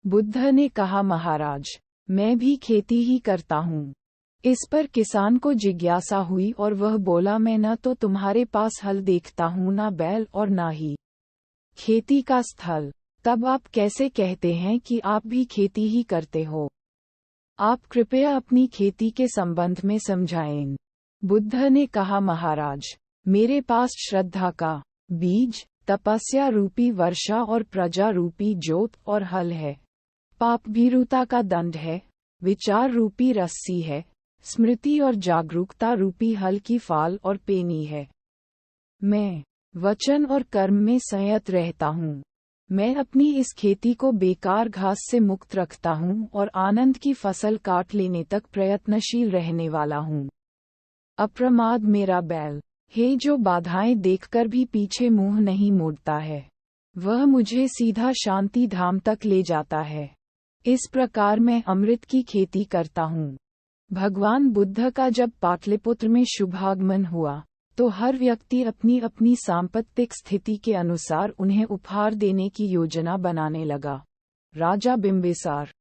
बुद्ध ने कहा, महाराज, मैं भी खेती ही करता हूँ। इस पर किसान को जिज्ञासा हुई और वह बोला, मैं न तो तुम्हारे पास हल देखता हूँ, न बैल और न ही खेती का स्थल। तब आप कैसे कहते हैं कि आप भी खेती ही करते हो? आप कृपया अपनी खेती के संबंध में समझाएं। बुद्ध ने कहा, महाराज, मेरे पास श्रद्धा का बीज, तपस्या रूपी वर्षा और प्रजा रूपी जोत और हल है। पाप भीरुता का दंड है, विचार रूपी रस्सी है, स्मृति और जागरूकता रूपी हल की फाल और पेनी है। मैं वचन और कर्म में संयत रहता हूँ। मैं अपनी इस खेती को बेकार घास से मुक्त रखता हूँ और आनंद की फसल काट लेने तक प्रयत्नशील रहने वाला हूँ। अप्रमाद मेरा बैल है, जो बाधाएं देखकर भी पीछे मुंह नहीं मोड़ता है। वह मुझे सीधा शांति धाम तक ले जाता है। इस प्रकार मैं अमृत की खेती करता हूँ। भगवान बुद्ध का जब पाटलिपुत्र में शुभागमन हुआ, तो हर व्यक्ति अपनी अपनी सांपत्तिक स्थिति के अनुसार उन्हें उपहार देने की योजना बनाने लगा। राजा बिंबिसार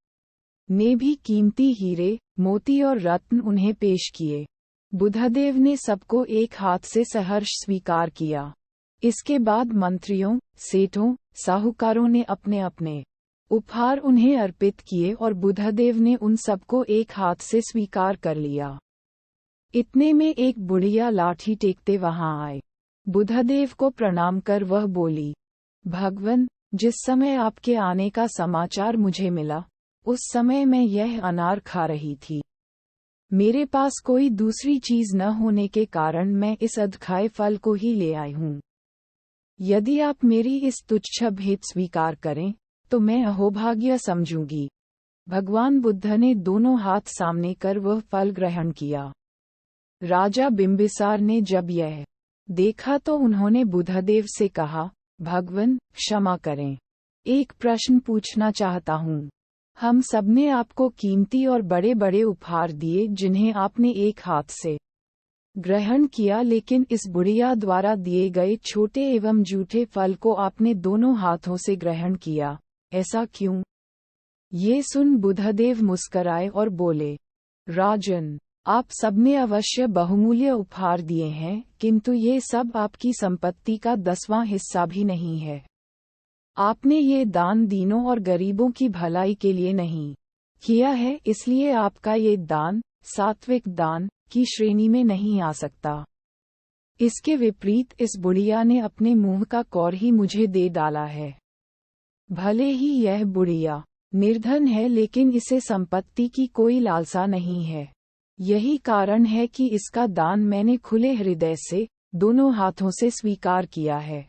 ने भी कीमती हीरे, मोती और रत्न उन्हें पेश किए। बुद्धदेव ने सबको एक हाथ से सहर्ष स्वीकार किया। इसके बाद मंत्रियों, सेठों, साहूकारों ने अपने अपने उपहार उन्हें अर्पित किए और बुद्धदेव ने उन सबको एक हाथ से स्वीकार कर लिया। इतने में एक बुढ़िया लाठी टेकते वहां आए। बुद्धदेव को प्रणाम कर वह बोली, भगवन, जिस समय आपके आने का समाचार मुझे मिला, उस समय मैं यह अनार खा रही थी। मेरे पास कोई दूसरी चीज न होने के कारण मैं इस अधखाए फल को ही ले आई हूँ। यदि आप मेरी इस तुच्छ भेंट स्वीकार करें, तो मैं अहोभाग्य समझूंगी। भगवान बुद्ध ने दोनों हाथ सामने कर वह फल ग्रहण किया। राजा बिंबिसार ने जब यह देखा तो उन्होंने बुद्धदेव से कहा, भगवन, क्षमा करें, एक प्रश्न पूछना चाहता हूँ। हम सबने आपको कीमती और बड़े बड़े उपहार दिए जिन्हें आपने एक हाथ से ग्रहण किया, लेकिन इस बुढ़िया द्वारा दिए गए छोटे एवं जूठे फल को आपने दोनों हाथों से ग्रहण किया, ऐसा क्यों? ये सुन बुद्धदेव मुस्कराए और बोले, राजन, आप सबने अवश्य बहुमूल्य उपहार दिए हैं, किंतु ये सब आपकी संपत्ति का 10वां हिस्सा भी नहीं है। आपने ये दान दीनों और गरीबों की भलाई के लिए नहीं किया है, इसलिए आपका ये दान सात्विक दान की श्रेणी में नहीं आ सकता। इसके विपरीत इस बुढ़िया ने अपने मुंह का कौर ही मुझे दे डाला है। भले ही यह बुढ़िया निर्धन है, लेकिन इसे संपत्ति की कोई लालसा नहीं है। यही कारण है कि इसका दान मैंने खुले हृदय से दोनों हाथों से स्वीकार किया है।